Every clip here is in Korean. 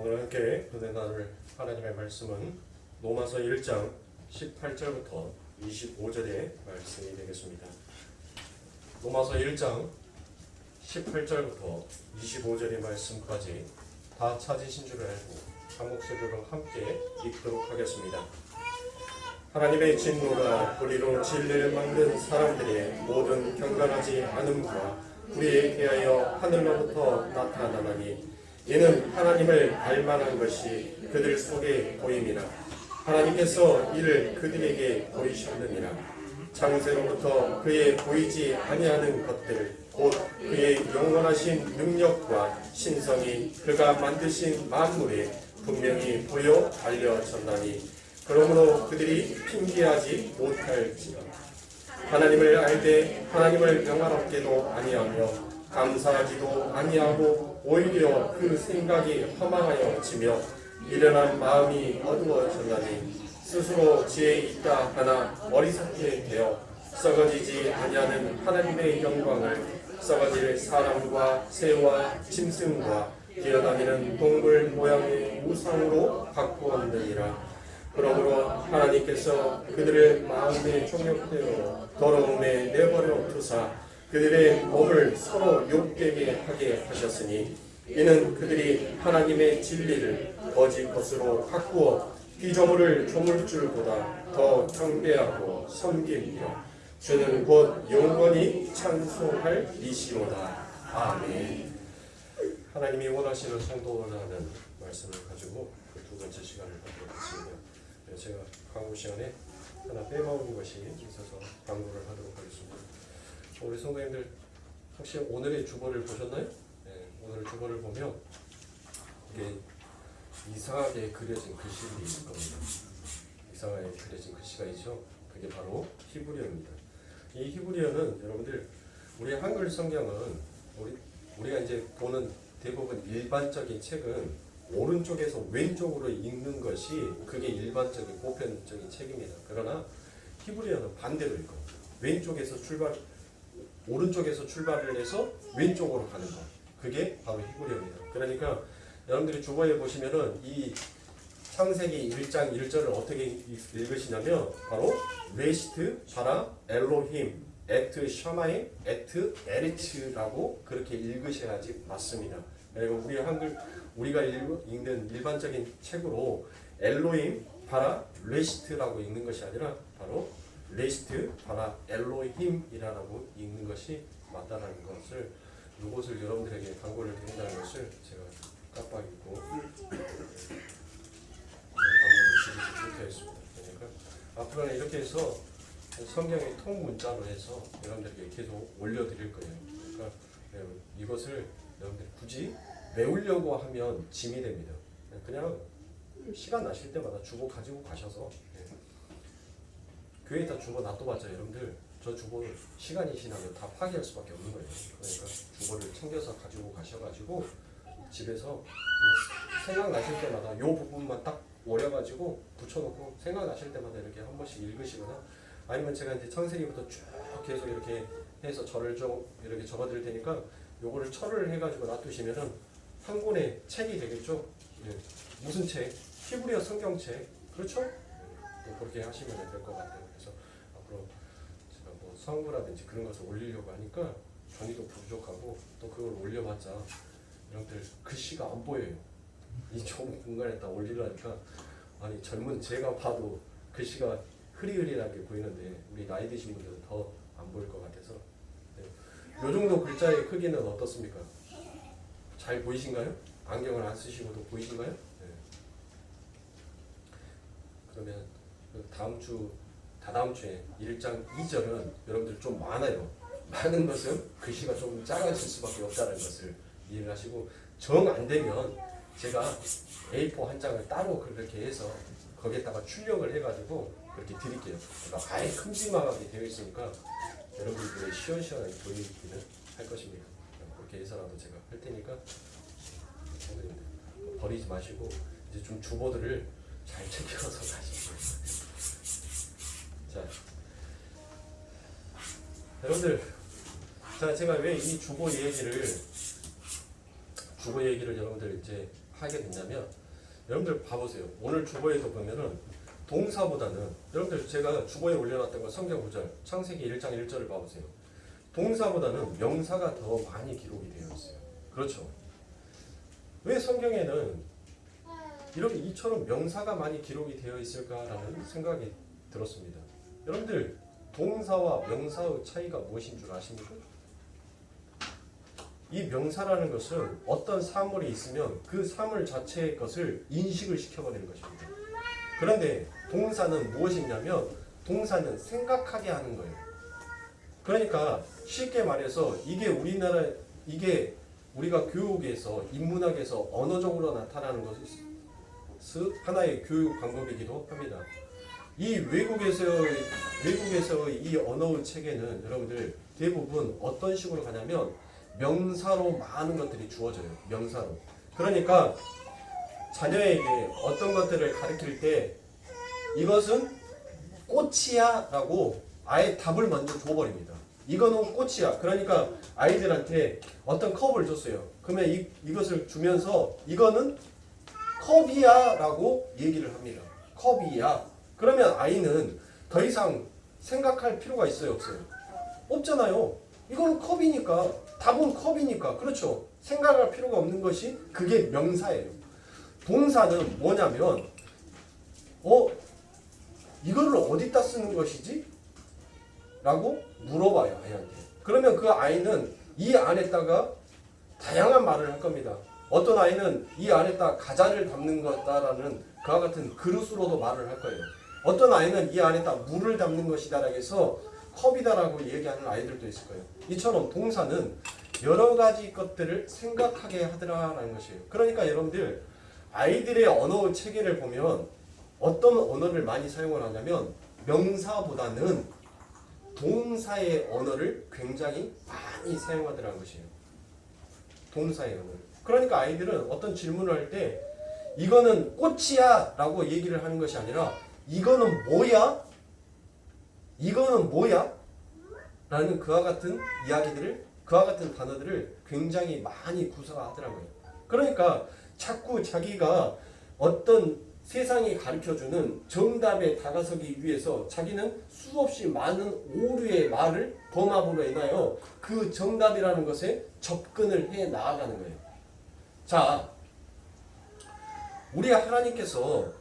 오늘 함께 은혜 나눌 하나님의 말씀은 로마서 1장 18절부터 25절의 말씀이 되겠습니다. 로마서 1장 18절부터 25절의 말씀까지 다 찾으신 줄 알고 한 목소리로 함께 읽도록 하겠습니다. 하나님의 진노가 우리로 진리를 만든 사람들의 모든 경건하지 않음과 우리에 대하여 하늘로부터 나타나나니 이는 하나님을 닮아난 것이 그들 속에 보임이라. 하나님께서 이를 그들에게 보이셨느니라. 창세로부터 그의 보이지 아니하는 것들 곧 그의 영원하신 능력과 신성이 그가 만드신 만물에 분명히 보여 알려졌나니 그러므로 그들이 핑계하지 못할지라. 하나님을 알되 하나님을 평안롭게도 아니하며 감사하지도 아니하고 오히려 그 생각이 허망하여지며 미련한 마음이 어두워졌나니 스스로 지혜 있다 하나 어리석게 되어 썩어지지 아니하는 하나님의 영광을 썩어질 사람과 새와 짐승과 기어다니는 동물 모양의 우상으로 바꾸었느니라. 그러므로 하나님께서 그들의 마음의 종력대로 더러움에 내버려 두사 그들의 몸을 서로 욕되게 하게 하셨으니 이는 그들이 하나님의 진리를 거짓 것으로 바꾸어 피조물을 조물줄보다 더 경배하고 섬기며 주는 곧 영원히 찬송할 이시로다. 아멘. 하나님이 원하시는 성도라는 말씀을 가지고 그 두 번째 시간을 갖도록 하겠습니다. 제가 광고 시간에 하나 빼먹은 것이 있어서 광고를 하도록 하겠습니다. 우리 성도님들 혹시 오늘의 주보를 보셨나요? 네, 오늘 주보를 보면 이게 이상하게 그려진 글씨들이 있을 겁니다. 이상하게 그려진 글씨가 있죠. 그게 바로 히브리어입니다. 이 히브리어는 여러분들 우리 한글 성경은 우리가 이제 보는 대부분 일반적인 책은 오른쪽에서 왼쪽으로 읽는 것이 그게 일반적인 보편적인 책입니다. 그러나 히브리어는 반대로 읽어요. 오른쪽에서 출발을 해서 왼쪽으로 가는 것. 그게 바로 히브리어입니다. 그러니까 여러분들이 주보에 보시면은 이 창세기 1장 1절을 어떻게 읽으시냐면 바로 레시트, 바라, 엘로힘, 에트 샤마임, 에트 에리츠라고 그렇게 읽으셔야지 맞습니다. 그리고 우리가 읽는 일반적인 책으로 엘로힘, 바라, 레시트라고 읽는 것이 아니라 바로 레시트, 바라, 엘로힘이라고 읽는 것이 맞다라는 것을 이것을 여러분들에게 광고를 드린다는 것을 제가 깜빡이고 광고를 드리지 못했습니다. 그러니까 앞으로는 이렇게 해서 성경의 통문자로 해서 여러분들에게 계속 올려드릴 거예요. 그러니까 이것을 여러분들이 굳이 외우려고 하면 짐이 됩니다. 그냥 시간 나실 때마다 주보 가지고 가셔서 교회에다 주보 놔둬봤자 여러분들 저 주보 시간이 지나면 다 파기할 수밖에 없는 거예요. 그러니까 주보를 챙겨서 가지고 가셔가지고 집에서 생각나실 때마다 이 부분만 딱 오려가지고 붙여놓고 생각나실 때마다 이렇게 한 번씩 읽으시거나 아니면 제가 이제 창세기부터 쭉 계속 이렇게 해서 절을 좀 이렇게 적어드릴 테니까 요거를 철을 해가지고 놔두시면은 한 권의 책이 되겠죠. 예. 무슨 책? 히브리어 성경책. 그렇죠? 그렇게 하시면 될 것 같아요. 그래서 앞으로 제가 뭐 성구라든지 그런 것을 올리려고 하니까 전이도 부족하고 또 그걸 올려봤자 여러분들 글씨가 안 보여요. 이 좁은 공간에다 올리려니까 아니 젊은 제가 봐도 글씨가 흐리흐리하게 보이는데 우리 나이 드신 분들은 더 안 보일 것 같아서 네. 요 정도 글자의 크기는 어떻습니까? 잘 보이신가요? 안경을 안 쓰시고도 보이신가요? 네. 그러면 다다음 주에 1장 2절은 여러분들 좀 많아요. 많은 것은 글씨가 좀 작아질 수밖에 없다는 것을 이해를 하시고 정 안 되면 제가 A4 한 장을 따로 그렇게 해서 거기에다가 출력을 해가지고 그렇게 드릴게요. 그러니까 아예 큼지막하게 되어 있으니까 여러분들이 시원시원하게 보이기는 할 것입니다. 그렇게 해서라도 제가 할 테니까 버리지 마시고 이제 좀 주보들을 잘 챙겨서 가시고. 자, 여러분들, 자 제가 왜 이 주보 얘기를 여러분들 이제 하게 됐냐면 여러분들 봐보세요. 오늘 주보에도 보면은 동사보다는 여러분들 제가 주보에 올려놨던 거 성경 구절 창세기 1장 1절을 봐보세요. 동사보다는 명사가 더 많이 기록이 되어 있어요. 그렇죠? 왜 성경에는 이렇게 이처럼 명사가 많이 기록이 되어 있을까라는 생각이 들었습니다. 여러분들 동사와 명사의 차이가 무엇인 줄 아십니까? 이 명사라는 것은 어떤 사물이 있으면 그 사물 자체의 것을 인식을 시켜버리는 것입니다. 그런데 동사는 무엇이냐면 동사는 생각하게 하는 거예요. 그러니까 쉽게 말해서 이게 우리가 교육에서 인문학에서 언어적으로 나타나는 것이 하나의 교육 방법이기도 합니다. 이 외국에서의 이 언어의 체계는 여러분들 대부분 어떤 식으로 가냐면 명사로 많은 것들이 주어져요. 명사로. 그러니까 자녀에게 어떤 것들을 가르칠 때 이것은 꽃이야 라고 아예 답을 먼저 줘버립니다. 이거는 꽃이야. 그러니까 아이들한테 어떤 컵을 줬어요. 그러면 이것을 주면서 이거는 컵이야 라고 얘기를 합니다. 컵이야. 그러면 아이는 더 이상 생각할 필요가 있어요? 없어요? 없잖아요. 이건 컵이니까. 답은 컵이니까. 그렇죠. 생각할 필요가 없는 것이 그게 명사예요. 동사는 뭐냐면 이거를 어디다 쓰는 것이지? 라고 물어봐요. 아이한테. 그러면 그 아이는 이 안에다가 다양한 말을 할 겁니다. 어떤 아이는 이 안에다 과자를 담는 것다라는 그와 같은 그릇으로도 말을 할 거예요. 어떤 아이는 이 안에다 물을 담는 것이다라고 해서 컵이다라고 얘기하는 아이들도 있을 거예요. 이처럼 동사는 여러 가지 것들을 생각하게 하더라라는 것이에요. 그러니까 여러분들 아이들의 언어 체계를 보면 어떤 언어를 많이 사용을 하냐면 명사보다는 동사의 언어를 굉장히 많이 사용하더라는 것이에요. 동사의 언어를. 그러니까 아이들은 어떤 질문을 할 때 이거는 꽃이야 라고 얘기를 하는 것이 아니라 이거는 뭐야? 이거는 뭐야? 라는 그와 같은 이야기들을 그와 같은 단어들을 굉장히 많이 구사하더라고요. 그러니까 자꾸 자기가 어떤 세상이 가르쳐주는 정답에 다가서기 위해서 자기는 수없이 많은 오류의 말을 범함으로 인하여 그 정답이라는 것에 접근을 해 나아가는 거예요. 자, 우리 하나님께서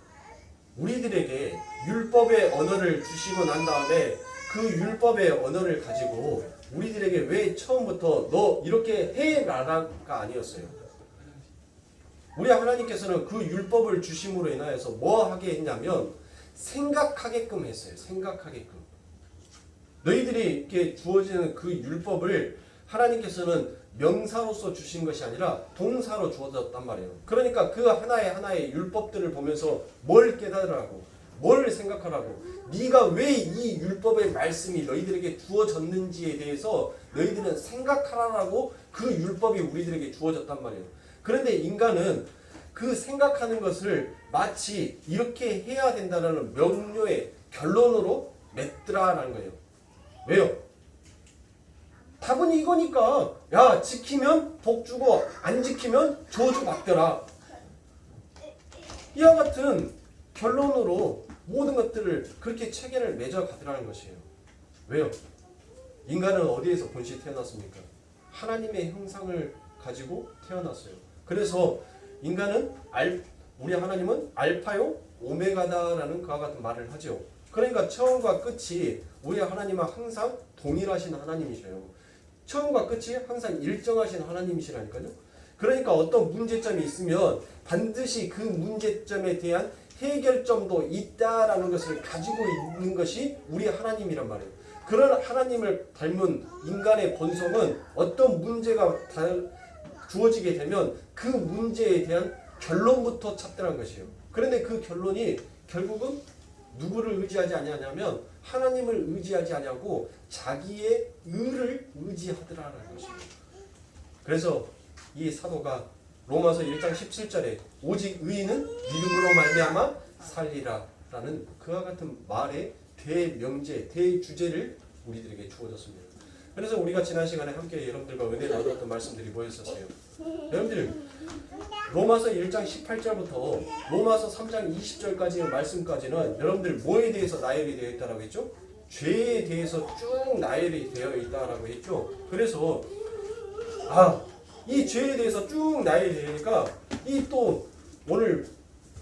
우리들에게 율법의 언어를 주시고 난 다음에 그 율법의 언어를 가지고 우리들에게 왜 처음부터 너 이렇게 해라가 아니었어요. 우리 하나님께서는 그 율법을 주심으로 인하여서 뭐 하게 했냐면 생각하게끔 했어요. 생각하게끔. 너희들이 이렇게 주어지는 그 율법을 하나님께서는 명사로서 주신 것이 아니라 동사로 주어졌단 말이에요. 그러니까 그 하나의 율법들을 보면서 뭘 깨달으라고, 뭘 생각하라고, 네가 왜 이 율법의 말씀이 너희들에게 주어졌는지에 대해서 너희들은 생각하라고 그 율법이 우리들에게 주어졌단 말이에요. 그런데 인간은 그 생각하는 것을 마치 이렇게 해야 된다는 명료의 결론으로 맺더라라는 거예요. 왜요? 답은 이거니까. 야, 지키면 복 주고 안 지키면 저주 받더라. 이와 같은 결론으로 모든 것들을 그렇게 체계를 맺어가더라는 것이에요. 왜요? 인간은 어디에서 본시 태어났습니까? 하나님의 형상을 가지고 태어났어요. 그래서 인간은 우리 하나님은 알파요 오메가다라는 그와 같은 말을 하죠. 그러니까 처음과 끝이 우리 하나님은 항상 동일하신 하나님이셔요. 처음과 끝이 항상 일정하신 하나님이시라니까요. 그러니까 어떤 문제점이 있으면 반드시 그 문제점에 대한 해결점도 있다라는 것을 가지고 있는 것이 우리 하나님이란 말이에요. 그런 하나님을 닮은 인간의 본성은 어떤 문제가 주어지게 되면 그 문제에 대한 결론부터 찾더라는 것이에요. 그런데 그 결론이 결국은 누구를 의지하지 아니하냐면 하나님을 의지하지 아니하고 자기의 의를 의지하더라는 것입니다. 그래서 이 사도가 로마서 1장 17절에 오직 의인은 믿음으로 말미암아 살리라 라는 그와 같은 말의 대명제, 대주제를 우리들에게 주어졌습니다. 그래서 우리가 지난 시간에 함께 여러분들과 은혜 나누었던 말씀들이 뭐였었어요? 여러분들 로마서 1장 18절부터 로마서 3장 20절까지의 말씀까지는 여러분들 뭐에 대해서 나열이 되어 있다라고 했죠? 죄에 대해서 쭉 나열이 되어 있다라고 했죠. 그래서 이 죄에 대해서 쭉 나열이 되니까 이 또 오늘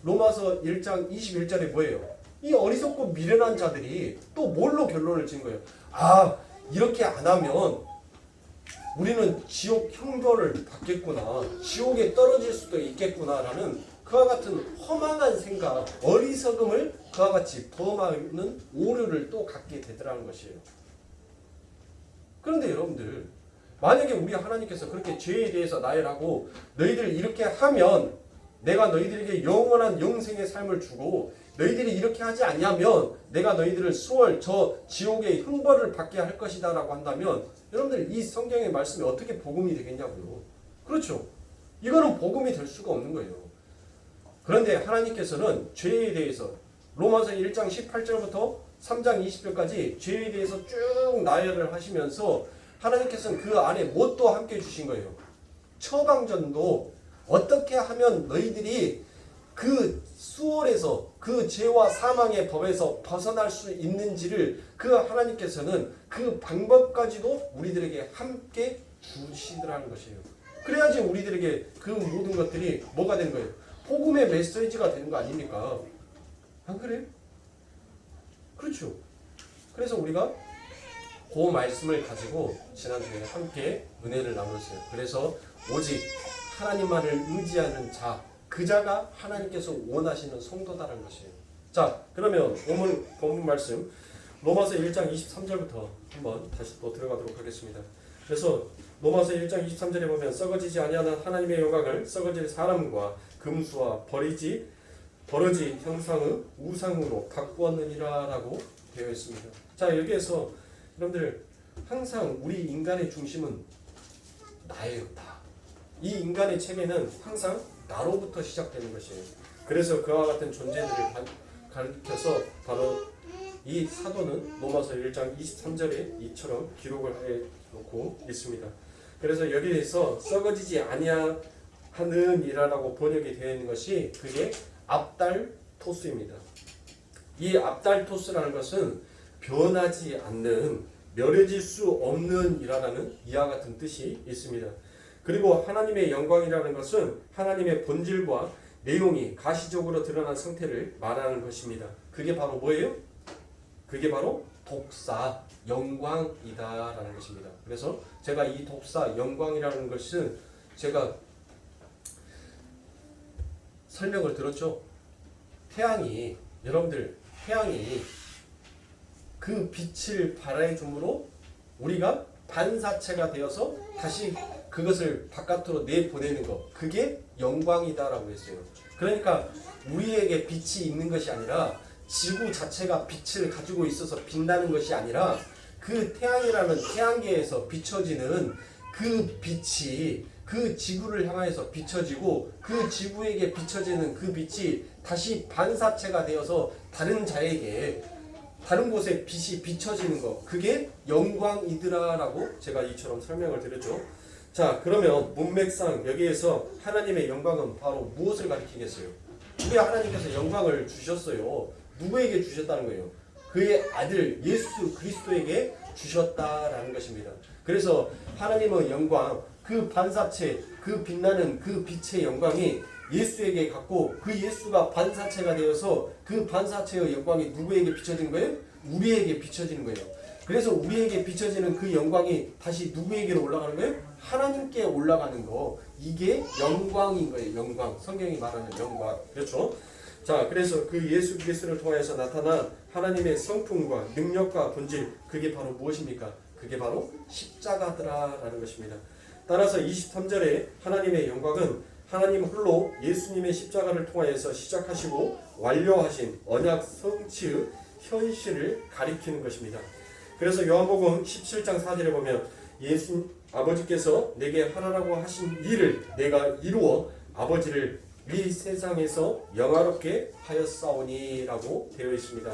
로마서 1장 21절에 뭐예요? 이 어리석고 미련한 자들이 또 뭘로 결론을 진 거예요? 이렇게 안 하면 우리는 지옥 형벌을 받겠구나, 지옥에 떨어질 수도 있겠구나라는 그와 같은 허망한 생각, 어리석음을 그와 같이 범하는 오류를 또 갖게 되더라는 것이에요. 그런데 여러분들, 만약에 우리 하나님께서 그렇게 죄에 대해서 나열하고 너희들 이렇게 하면 내가 너희들에게 영원한 영생의 삶을 주고 너희들이 이렇게 하지 않냐면 내가 너희들을 수월 저 지옥의 형벌을 받게 할 것이다 라고 한다면 여러분들 이 성경의 말씀이 어떻게 복음이 되겠냐고요. 그렇죠. 이거는 복음이 될 수가 없는 거예요. 그런데 하나님께서는 죄에 대해서 로마서 1장 18절부터 3장 20절까지 죄에 대해서 쭉 나열을 하시면서 하나님께서는 그 안에 뭣도 함께 주신 거예요. 처방전도 어떻게 하면 너희들이 그 수월에서 그 죄와 사망의 법에서 벗어날 수 있는지를 그 하나님께서는 그 방법까지도 우리들에게 함께 주시더라는 것이에요. 그래야지 우리들에게 그 모든 것들이 뭐가 되는 거예요? 복음의 메시지가 되는 거 아닙니까? 안 그래요? 그렇죠. 그래서 우리가 그 말씀을 가지고 지난주에 함께 은혜를 나눴어요. 그래서 오직 하나님만을 의지하는 자, 그 자가 하나님께서 원하시는 성도다라는 것이에요. 자, 그러면 오늘 본문 말씀 로마서 1장 23절부터 한번 다시 또 들어가도록 하겠습니다. 그래서 로마서 1장 23절에 보면 썩어지지 아니하는 하나님의 영광을 썩어질 사람과 금수와 버러지 형상의 우상으로 바꾸었느니라 라고 되어 있습니다. 자, 여기에서 여러분들 항상 우리 인간의 중심은 나예요. 나. 이 인간의 체계는 항상 나로부터 시작되는 것이에요. 그래서 그와 같은 존재들을 가르쳐서 바로 이 사도는 로마서 1장 23절에 이처럼 기록을 해놓고 있습니다. 그래서 여기에서 썩어지지 아니하는 이라고 번역이 되어 있는 것이 그게 압달토스입니다. 이 압달토스라는 것은 변하지 않는, 멸해질 수 없는 이라는 이와 같은 뜻이 있습니다. 그리고 하나님의 영광이라는 것은 하나님의 본질과 내용이 가시적으로 드러난 상태를 말하는 것입니다. 그게 바로 뭐예요? 그게 바로 독사, 영광이다라는 것입니다. 그래서 제가 이 독사, 영광이라는 것은 제가 설명을 들었죠. 태양이, 여러분들 태양이 그 빛을 발해줌으로 우리가 반사체가 되어서 다시 그것을 바깥으로 내보내는 것, 그게 영광이다라고 했어요. 그러니까 우리에게 빛이 있는 것이 아니라 지구 자체가 빛을 가지고 있어서 빛나는 것이 아니라 그 태양이라는 태양계에서 비춰지는 그 빛이 그 지구를 향해서 비춰지고 그 지구에게 비춰지는 그 빛이 다시 반사체가 되어서 다른 자에게 다른 곳에 빛이 비춰지는 것, 그게 영광이더라라고 제가 이처럼 설명을 드렸죠. 자, 그러면 문맥상 여기에서 하나님의 영광은 바로 무엇을 가리키겠어요? 우리 하나님께서 영광을 주셨어요. 누구에게 주셨다는 거예요? 그의 아들 예수 그리스도에게 주셨다라는 것입니다. 그래서 하나님의 영광, 그 반사체, 그 빛나는 그 빛의 영광이 예수에게 갔고 그 예수가 반사체가 되어서 그 반사체의 영광이 누구에게 비춰진 거예요? 우리에게 비춰지는 거예요. 그래서 우리에게 비춰지는 그 영광이 다시 누구에게로 올라가는 거예요? 하나님께 올라가는 거. 이게 영광인 거예요. 영광. 성경이 말하는 영광. 그렇죠? 자, 그래서 그 예수 그리스도를 통해서 나타난 하나님의 성품과 능력과 본질, 그게 바로 무엇입니까? 그게 바로 십자가더라라는 것입니다. 따라서 23절에 하나님의 영광은 하나님 홀로 예수님의 십자가를 통하여서 시작하시고 완료하신 언약 성취의 현실을 가리키는 것입니다. 그래서 요한복음 17장 4절에 보면 예수 아버지께서 내게 하라고 하신 일을 내가 이루어 아버지를 이 세상에서 영화롭게 하였사오니라고 되어 있습니다.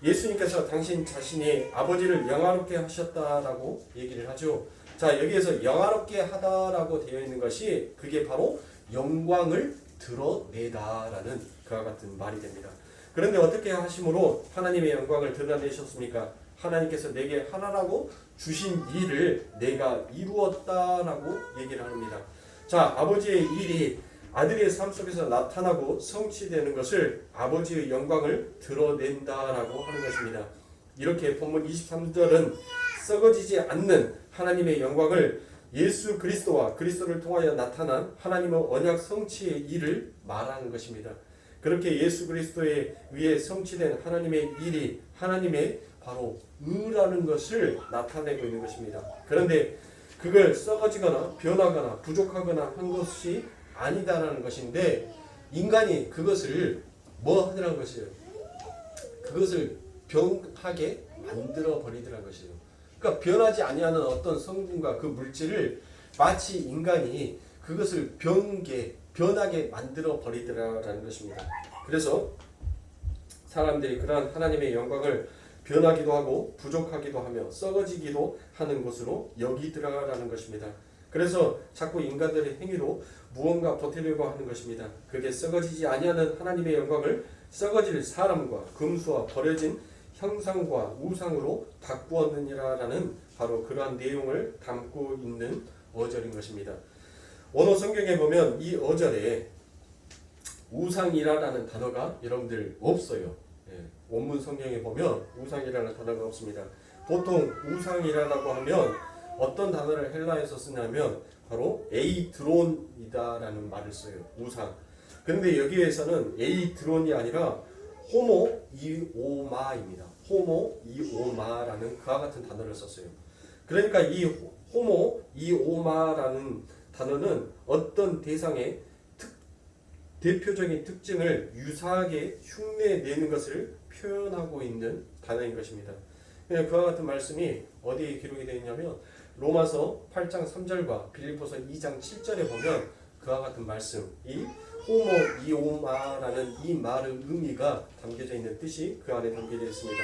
예수님께서 당신 자신이 아버지를 영화롭게 하셨다라고 얘기를 하죠. 자, 여기에서 영화롭게 하다라고 되어 있는 것이 그게 바로 영광을 드러내다라는 그와 같은 말이 됩니다. 그런데 어떻게 하심으로 하나님의 영광을 드러내셨습니까? 하나님께서 내게 하라고 주신 일을 내가 이루었다라고 얘기를 합니다. 자, 아버지의 일이 아들의 삶 속에서 나타나고 성취되는 것을 아버지의 영광을 드러낸다라고 하는 것입니다. 이렇게 본문 23절은 썩어지지 않는 하나님의 영광을 예수 그리스도와 그리스도를 통하여 나타난 하나님의 언약 성취의 일을 말하는 것입니다. 그렇게 예수 그리스도에 의해 성취된 하나님의 일이 하나님의 바로 의라는 것을 나타내고 있는 것입니다. 그런데 그걸 썩어지거나 변하거나 부족하거나 한 것이 아니다라는 것인데 인간이 그것을 뭐 하더라는 것이에요. 그것을 병하게 만들어 버리더라는 것이에요. 그러니까 변하지 아니하는 어떤 성분과 그 물질을 마치 인간이 그것을 변하게 만들어 버리더라라는 것입니다. 그래서 사람들이 그러한 하나님의 영광을 변하기도 하고 부족하기도 하며 썩어지기도 하는 것으로 여기더라라는 것입니다. 그래서 자꾸 인간들의 행위로 무언가 버티려고 하는 것입니다. 그게 썩어지지 아니하는 하나님의 영광을 썩어질 사람과 금수와 버려진 형상과 우상으로 바꾸었느니라라는 바로 그러한 내용을 담고 있는 어절인 것입니다. 원어 성경에 보면 이 어절에 우상이라는 단어가 여러분들 없어요. 원문 성경에 보면 우상이라는 단어가 없습니다. 보통 우상이라고 하면 어떤 단어를 헬라에서 쓰냐면 바로 에이드론이다라는 말을 써요. 우상. 그런데 여기에서는 에이드론이 아니라 호모이오마입니다. 호모이오마라는 그와 같은 단어를 썼어요. 그러니까 이 호모이오마라는 단어는 어떤 대상의 대표적인 특징을 유사하게 흉내내는 것을 표현하고 있는 단어인 것입니다. 그와 같은 말씀이 어디에 기록이 되어 있냐면 로마서 8장 3절과 빌립보서 2장 7절에 보면 그와 같은 말씀, 이 호모이오마라는 이 말의 의미가 담겨져 있는 뜻이 그 안에 담겨져 있습니다.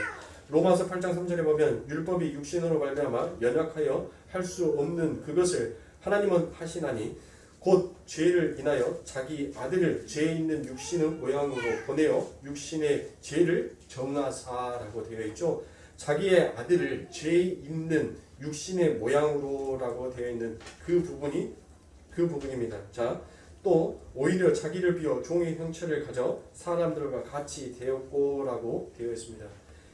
로마서 8장 3절에 보면 율법이 육신으로 말미암아 연약하여 할 수 없는 그것을 하나님은 하시나니 곧 죄를 인하여 자기 아들을 죄 있는 육신의 모양으로 보내어 육신의 죄를 정하사라고 되어 있죠. 자기의 아들을 죄 있는 육신의 모양으로라고 되어 있는 그 부분입니다. 자, 또 오히려 자기를 비워 종의 형체를 가져 사람들과 같이 되었고라고 되어 있습니다.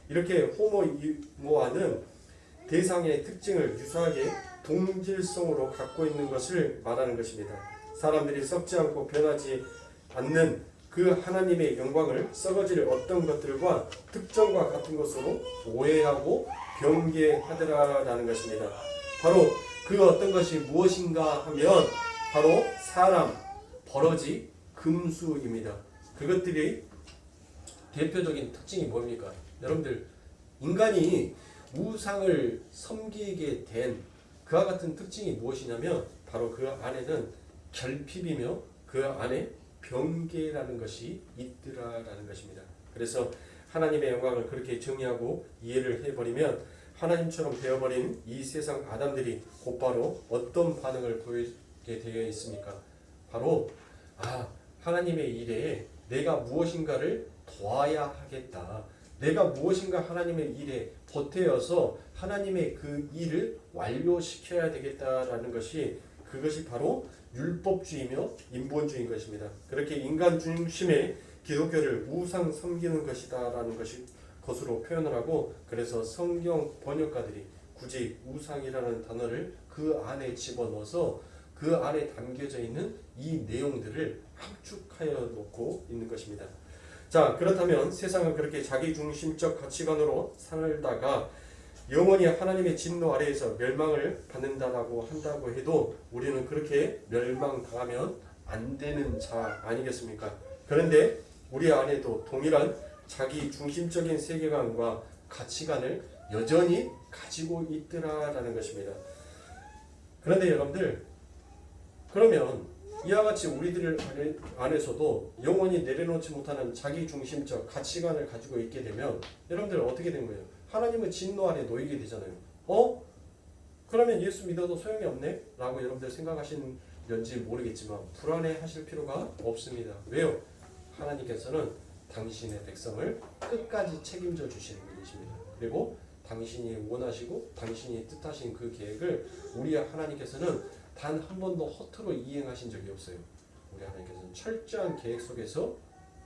이렇게 호모이모아는 대상의 특징을 유사하게 동질성으로 갖고 있는 것을 말하는 것입니다. 사람들이 썩지 않고 변하지 않는 그 하나님의 영광을 썩어질 어떤 것들과 특정과 같은 것으로 오해하고 변개하더라라는 것입니다. 바로 그 어떤 것이 무엇인가 하면 바로 사람, 버러지, 금수입니다. 그것들이 대표적인 특징이 뭡니까? 여러분들 인간이 우상을 섬기게 된 그와 같은 특징이 무엇이냐면 바로 그 안에는 결핍이며 그 안에 변개라는 것이 있더라라는 것입니다. 그래서 하나님의 영광을 그렇게 정의하고 이해를 해버리면 하나님처럼 되어버린 이 세상 아담들이 곧바로 어떤 반응을 보이게 되어 있습니까? 바로 하나님의 일에 내가 무엇인가를 도와야 하겠다. 내가 무엇인가 하나님의 일에 보태어서 하나님의 그 일을 완료시켜야 되겠다라는 것이 그것이 바로 율법주의며 인본주의인 것입니다. 그렇게 인간 중심의 기독교를 우상 섬기는 것이다라는 것으로 표현을 하고 그래서 성경 번역가들이 굳이 우상이라는 단어를 그 안에 집어넣어서 그 안에 담겨져 있는 이 내용들을 함축하여 놓고 있는 것입니다. 자, 그렇다면 세상은 그렇게 자기중심적 가치관으로 살다가 영원히 하나님의 진노 아래에서 멸망을 받는다라고 한다고 해도 우리는 그렇게 멸망당하면 안 되는 자 아니겠습니까? 그런데 우리 안에도 동일한 자기중심적인 세계관과 가치관을 여전히 가지고 있더라라는 것입니다. 그런데 여러분들, 그러면 이와 같이 우리들 안에서도 영원히 내려놓지 못하는 자기중심적 가치관을 가지고 있게 되면 여러분들 어떻게 된 거예요? 하나님은 진노 아래 놓이게 되잖아요. 그러면 예수 믿어도 소용이 없네? 라고 여러분들 생각하시는지 모르겠지만 불안해하실 필요가 없습니다. 왜요? 하나님께서는 당신의 백성을 끝까지 책임져 주시는 분이십니다. 그리고 당신이 원하시고 당신이 뜻하신 그 계획을 우리 하나님께서는 단 한 번도 허투루 이행하신 적이 없어요. 우리 하나님께서는 철저한 계획 속에서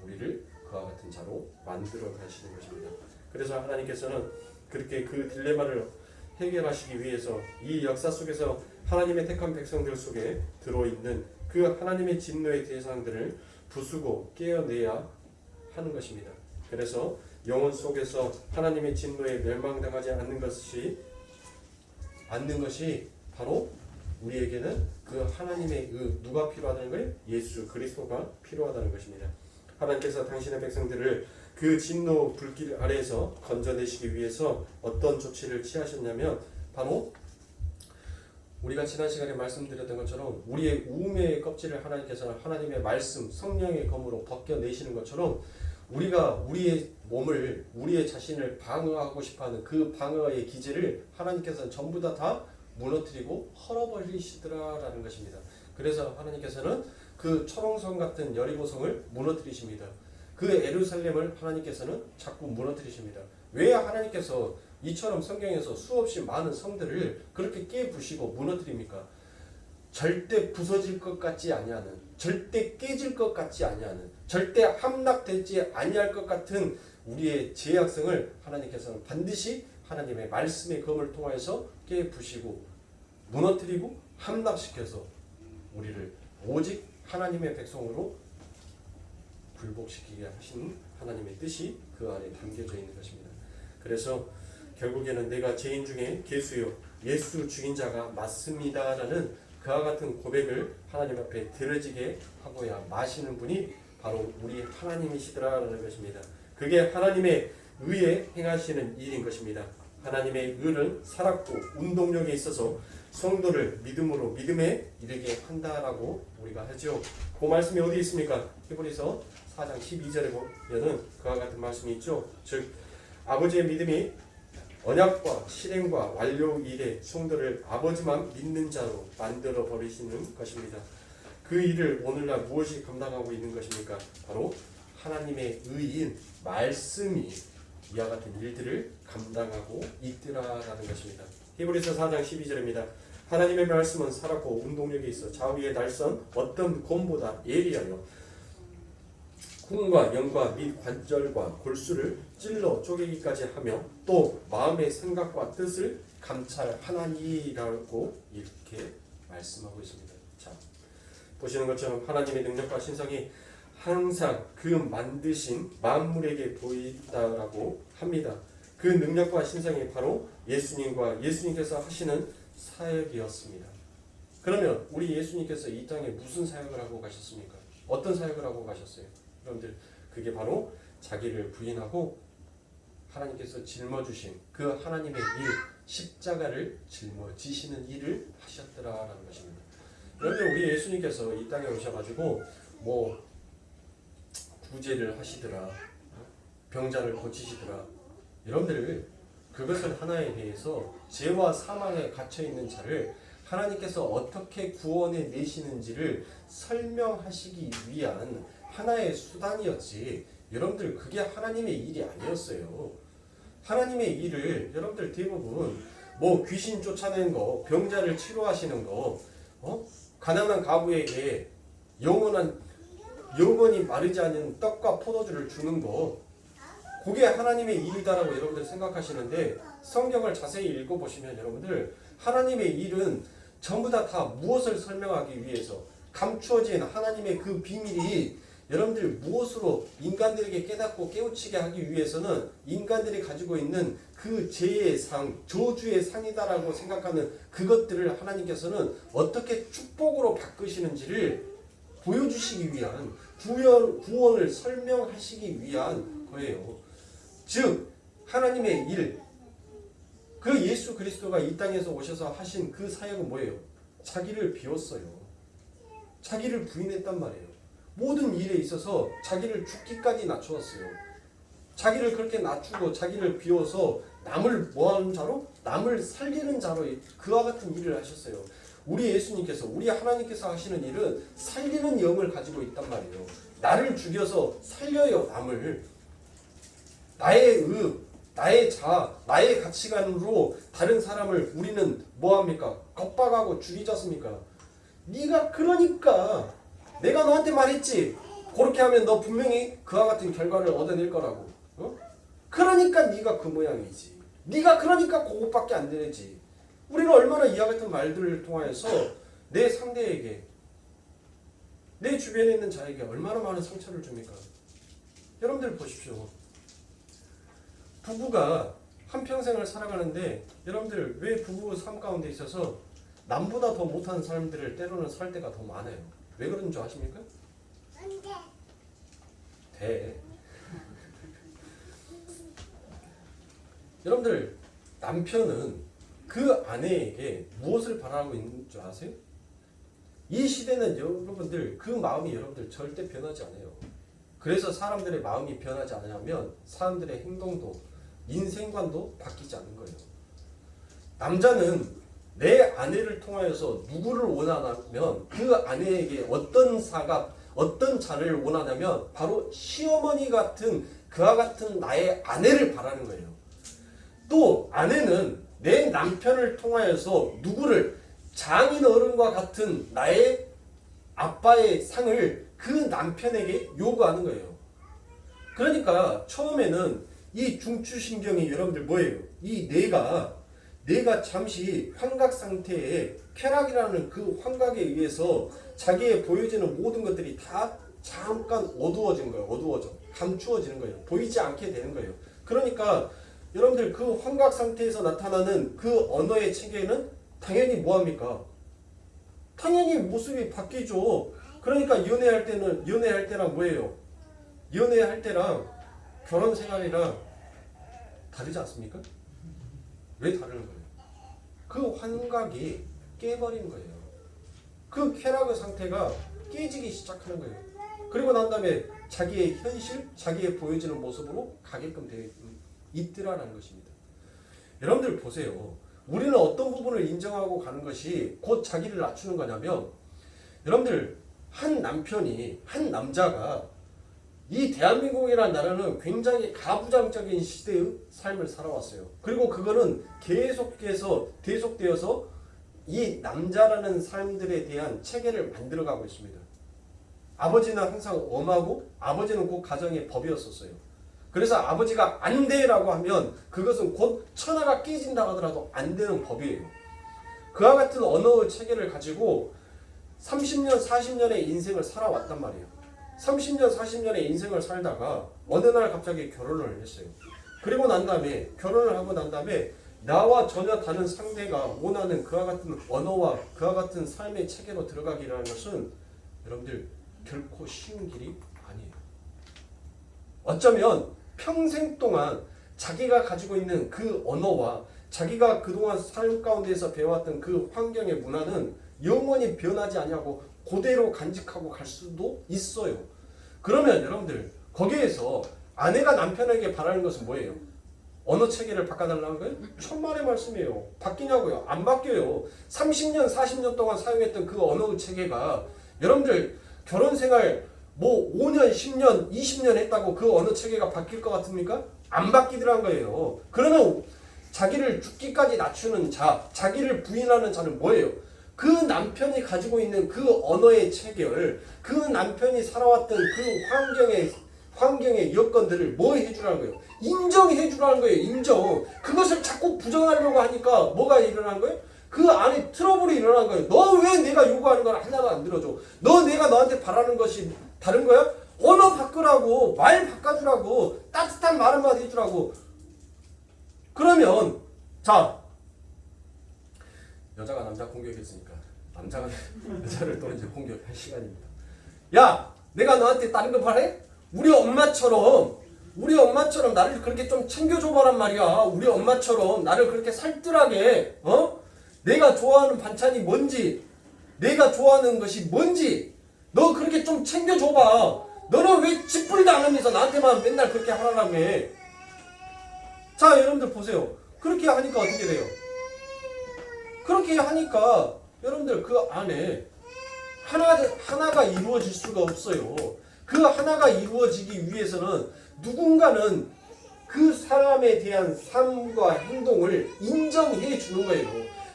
우리를 그와 같은 자로 만들어 가시는 것입니다. 그래서 하나님께서는 그렇게 그 딜레마를 해결하시기 위해서 이 역사 속에서 하나님의 택한 백성들 속에 들어있는 그 하나님의 진노의 대상들을 부수고 깨어내야 하는 것입니다. 그래서 영혼 속에서 하나님의 진노에 멸망당하지 않는 것이 바로 우리에게는 그 하나님의 누가 필요하다는 거예요? 예수 그리스도가 필요하다는 것입니다. 하나님께서 당신의 백성들을 그 진노 불길 아래에서 건져내시기 위해서 어떤 조치를 취하셨냐면 바로 우리가 지난 시간에 말씀드렸던 것처럼 우리의 우매의 껍질을 하나님께서는 하나님의 말씀 성령의 검으로 벗겨내시는 것처럼 우리가 우리의 몸을 우리의 자신을 방어하고 싶어하는 그 방어의 기제를 하나님께서는 전부 다 무너뜨리고 헐어버리시더라라는 것입니다. 그래서 하나님께서는 그 초롱성 같은 여리고성을 무너뜨리십니다. 그 예루살렘을 하나님께서는 자꾸 무너뜨리십니다. 왜 하나님께서 이처럼 성경에서 수없이 많은 성들을 그렇게 깨부시고 무너뜨립니까? 절대 부서질 것 같지 아니하는, 절대 깨질 것 같지 아니하는, 절대 함락되지 아니할 것 같은 우리의 죄악성을 하나님께서는 반드시 하나님의 말씀의 검을 통하여서 깨부시고 무너뜨리고 함락시켜서 우리를 오직 하나님의 백성으로 굴복시키게 하신 하나님의 뜻이 그 안에 담겨져 있는 것입니다. 그래서 결국에는 내가 죄인 중에 괴수요 예수 죽인 자가 맞습니다라는 그와 같은 고백을 하나님 앞에 들어지게 하고야 마시는 분이 바로 우리 하나님이시더라라는 것입니다. 그게 하나님의 의에 행하시는 일인 것입니다. 하나님의 의는 살았고 운동력에 있어서 성도를 믿음에 이르게 한다라고 우리가 하죠. 그 말씀이 어디 있습니까? 히브리서 4장 12절에 보면은 그와 같은 말씀이 있죠. 즉 아버지의 믿음이 언약과 실행과 완료 일에 성도를 아버지만 믿는 자로 만들어 버리시는 것입니다. 그 일을 오늘날 무엇이 감당하고 있는 것입니까? 바로 하나님의 의인 말씀이 이와 같은 일들을 감당하고 있더라라는 것입니다. 히브리서 4장 12절입니다. 하나님의 말씀은 살았고 운동력이 있어 좌우의 날선 어떤 곰보다 예리하여 hum과 영과 및 관절과 골수를 찔러 쪼개기까지 하며 또 마음의 생각과 뜻을 감찰하나니라고 이렇게 말씀하고 있습니다. 자, 보시는 것처럼 하나님의 능력과 신성이 항상 그 만드신 만물에게 보인다라고 합니다. 그 능력과 신성이 바로 예수님과 예수님께서 하시는 사역이었습니다. 그러면 우리 예수님께서 이 땅에 무슨 사역을 하고 가셨습니까? 어떤 사역을 하고 가셨어요? 여러분들 그게 바로 자기를 부인하고 하나님께서 짊어주신 그 하나님의 일 십자가를 짊어지시는 일을 하셨더라라는 것입니다. 여러분들 우리 예수님께서 이 땅에 오셔가지고 구제를 하시더라 병자를 고치시더라 여러분들 그것은 하나에 대해서 죄와 사망에 갇혀있는 자를 하나님께서 어떻게 구원해 내시는지를 설명하시기 위한 하나의 수단이었지 여러분들 그게 하나님의 일이 아니었어요. 하나님의 일을 여러분들 대부분 귀신 쫓아내는 거 병자를 치료하시는 거 가난한 가부에게 영원히 마르지 않는 떡과 포도주를 주는 거 그게 하나님의 일이다라고 여러분들 생각하시는데 성경을 자세히 읽어보시면 여러분들 하나님의 일은 전부 다 무엇을 설명하기 위해서 감추어진 하나님의 그 비밀이 여러분들 무엇으로 인간들에게 깨닫고 깨우치게 하기 위해서는 인간들이 가지고 있는 그 죄의 상, 저주의 상이다라고 생각하는 그것들을 하나님께서는 어떻게 축복으로 바꾸시는지를 보여주시기 위한 구원을 설명하시기 위한 거예요. 즉 하나님의 일, 그 예수 그리스도가 이 땅에서 오셔서 하신 그 사역은 뭐예요? 자기를 비웠어요. 자기를 부인했단 말이에요. 모든 일에 있어서 자기를 죽기까지 낮추었어요. 자기를 그렇게 낮추고 자기를 비워서 남을 뭐하는 자로? 남을 살리는 자로 그와 같은 일을 하셨어요. 우리 예수님께서, 우리 하나님께서 하시는 일은 살리는 영을 가지고 있단 말이에요. 나를 죽여서 살려요, 남을. 나의 나의 자아, 나의 가치관으로 다른 사람을 우리는 뭐합니까? 겁박하고 죽이지 않습니까? 네가 그러니까 내가 너한테 말했지. 그렇게 하면 너 분명히 그와 같은 결과를 얻어낼 거라고. 어? 그러니까 네가 그 모양이지. 네가 그러니까 그것밖에 안 되지. 우리는 얼마나 이와 같은 말들을 통하여서 내 상대에게, 내 주변에 있는 자에게 얼마나 많은 상처를 줍니까? 여러분들 보십시오. 부부가 한평생을 살아가는데 여러분들 왜 부부 삶 가운데 있어서 남보다 더 못하는 사람들을 때로는 살 때가 더 많아요. 왜 그런 줄 아십니까? 여러분들 남편은 그 아내에게 무엇을 바라고 있는 줄 아세요? 이 시대는 여러분들 그 마음이 여러분들 절대 변하지 않아요. 그래서 사람들의 마음이 변하지 않으면 사람들의 행동도 인생관도 바뀌지 않는 거예요. 남자는 내 아내를 통하여서 누구를 원하냐면 그 아내에게 어떤 자를 원하냐면 바로 시어머니 같은 그와 같은 나의 아내를 바라는 거예요. 또 아내는 내 남편을 통하여서 누구를 장인 어른과 같은 나의 아빠의 상을 그 남편에게 요구하는 거예요. 그러니까 처음에는 이 중추신경이 여러분들 뭐예요? 이 뇌가 잠시 환각 상태에 쾌락이라는 그 환각에 의해서 자기의 보여지는 모든 것들이 다 잠깐 어두워진 거예요. 감추어지는 거예요. 보이지 않게 되는 거예요. 그러니까 여러분들 그 환각 상태에서 나타나는 그 언어의 체계는 당연히 뭐합니까? 당연히 모습이 바뀌죠. 그러니까 연애할 때랑 뭐예요? 연애할 때랑 결혼 생활이랑 다르지 않습니까? 왜 다른 거예요? 그 환각이 깨버린 거예요. 그 쾌락의 상태가 깨지기 시작하는 거예요. 그리고 난 다음에 자기의 현실, 자기의 보여지는 모습으로 가게끔 되어 있더라라는 것입니다. 여러분들 보세요. 우리는 어떤 부분을 인정하고 가는 것이 곧 자기를 낮추는 거냐면 여러분들 한 남자가 이 대한민국이라는 나라는 굉장히 가부장적인 시대의 삶을 살아왔어요. 그리고 그거는 계속되어서 이 남자라는 사람들에 대한 체계를 만들어가고 있습니다. 아버지는 항상 엄하고 아버지는 곧 가정의 법이었었어요. 그래서 아버지가 안 돼라고 하면 그것은 곧 천하가 깨진다 하더라도 안 되는 법이에요. 그와 같은 언어의 체계를 가지고 30년, 40년의 인생을 살아왔단 말이에요. 30년, 40년의 인생을 살다가 어느 날 갑자기 결혼을 했어요. 그리고 난 다음에 결혼을 하고 난 다음에 나와 전혀 다른 상대가 원하는 그와 같은 언어와 그와 같은 삶의 체계로 들어가기라는 것은 여러분들 결코 쉬운 길이 아니에요. 어쩌면 평생 동안 자기가 가지고 있는 그 언어와 자기가 그동안 삶 가운데에서 배워왔던 그 환경의 문화는 영원히 변하지 않냐고 그대로 간직하고 갈 수도 있어요. 그러면 여러분들 거기에서 아내가 남편에게 바라는 것은 뭐예요? 언어 체계를 바꿔달라는 거예요? 천만의 말씀이에요. 바뀌냐고요? 안 바뀌어요. 30년, 40년 동안 사용했던 그 언어 체계가 여러분들 결혼 생활 5년, 10년, 20년 했다고 그 언어 체계가 바뀔 것 같습니까? 안 바뀌더란 거예요. 그러면 자기를 죽기까지 낮추는 자, 자기를 부인하는 자는 뭐예요? 그 남편이 가지고 있는 그 언어의 체계를, 그 남편이 살아왔던 그 환경의 여건들을 뭐 해주라는 거예요? 인정해 주라는 거예요. 인정. 그것을 자꾸 부정하려고 하니까 뭐가 일어나는 거예요? 그 안에 트러블이 일어나는 거예요. 너 왜 내가 요구하는 걸 하나도 안 들어줘? 내가 너한테 바라는 것이 다른 거야? 언어 바꾸라고, 말 바꿔주라고, 따뜻한 말 한마디 해주라고. 그러면 자, 여자가 남자 공격했으니까 남자가 여자를 또 이제 공격할 시간입니다. 야, 내가 너한테 다른 거 바래? 우리 엄마처럼 나를 그렇게 좀 챙겨줘봐란 말이야. 우리 엄마처럼 나를 그렇게 살뜰하게, 내가 좋아하는 반찬이 뭔지, 내가 좋아하는 것이 뭔지, 너 그렇게 좀 챙겨줘봐. 너는 왜 짓부리도 안 하면서 나한테만 맨날 그렇게 하라고 해. 자, 여러분들 보세요. 그렇게 하니까 어떻게 돼요? 그렇게 하니까 여러분들 그 안에 하나가 이루어질 수가 없어요. 그 하나가 이루어지기 위해서는 누군가는 그 사람에 대한 삶과 행동을 인정해 주는 거예요.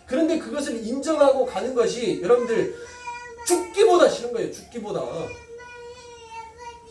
그런데 그것을 인정하고 가는 것이 여러분들 죽기보다 싫은 거예요. 죽기보다.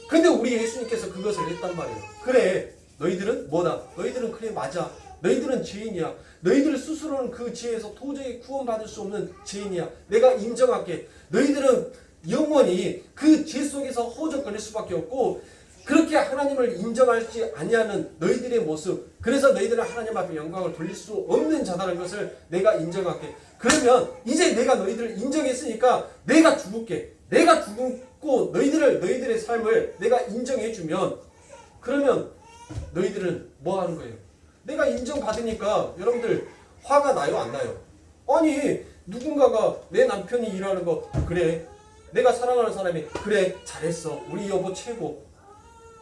근데 우리 예수님께서 그것을 했단 말이에요. 그래, 너희들은 뭐다? 너희들은 그래, 맞아. 너희들은 죄인이야. 너희들 스스로는 그 죄에서 도저히 구원받을 수 없는 죄인이야. 내가 인정할게. 너희들은 영원히 그 죄 속에서 허우적거릴 수밖에 없고, 그렇게 하나님을 인정하지 아니하는 너희들의 모습, 그래서 너희들은 하나님 앞에 영광을 돌릴 수 없는 자다는 것을 내가 인정할게. 그러면 이제 내가 너희들을 인정했으니까 내가 죽을게. 내가 죽고 너희들의 삶을 내가 인정해주면, 그러면 너희들은 뭐 하는 거예요? 내가 인정받으니까 여러분들 화가 나요, 안 나요? 아니, 누군가가 내 남편이 일하는 거, 그래, 내가 사랑하는 사람이, 그래, 잘했어, 우리 여보 최고,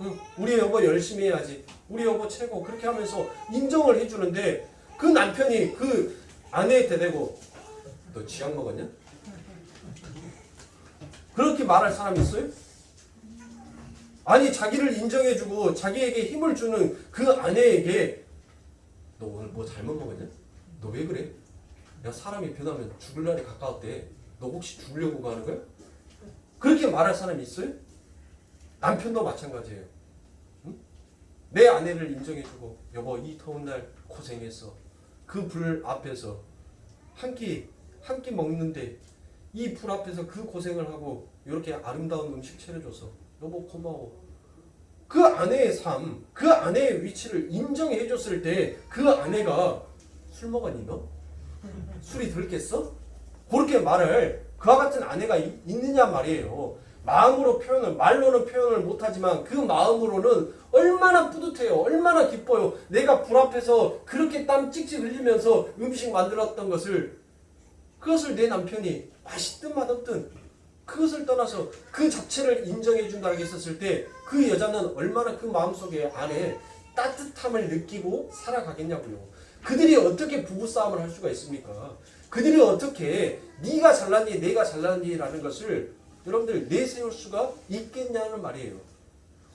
응, 우리 여보 열심히 해야지, 우리 여보 최고, 그렇게 하면서 인정을 해주는데, 그 남편이 그 아내한테 대고 너 쥐약 먹었냐? 그렇게 말할 사람이 있어요? 아니, 자기를 인정해주고 자기에게 힘을 주는 그 아내에게 너 오늘 뭐 잘못 먹었냐? 너 왜 그래? 야, 사람이 변하면 죽을 날이 가까웠대. 너 혹시 죽으려고 하는 거야? 그렇게 말할 사람이 있어요? 남편도 마찬가지예요. 응? 내 아내를 인정해주고 여보 이 더운 날 고생했어. 그 불 앞에서 한 끼 먹는데 이 불 앞에서 그 고생을 하고 이렇게 아름다운 음식 차려줘서 여보 고마워. 그 아내의 삶, 그 아내의 위치를 인정해 줬을 때 그 아내가 술 먹었니 너? 술이 덜 깼어? 그렇게 말을 그와 같은 아내가 있느냐 말이에요. 마음으로 표현을, 말로는 표현을 못하지만 그 마음으로는 얼마나 뿌듯해요. 얼마나 기뻐요. 내가 불 앞에서 그렇게 땀 찍찍 흘리면서 음식 만들었던 것을, 그것을 내 남편이 맛있든 맛없든 그것을 떠나서 그 자체를 인정해 준다고 했었을 때 그 여자는 얼마나 그 마음속에 안에 따뜻함을 느끼고 살아가겠냐고요. 그들이 어떻게 부부싸움을 할 수가 있습니까? 그들이 어떻게 네가 잘났니 내가 잘났니라는 것을 여러분들 내세울 수가 있겠냐는 말이에요.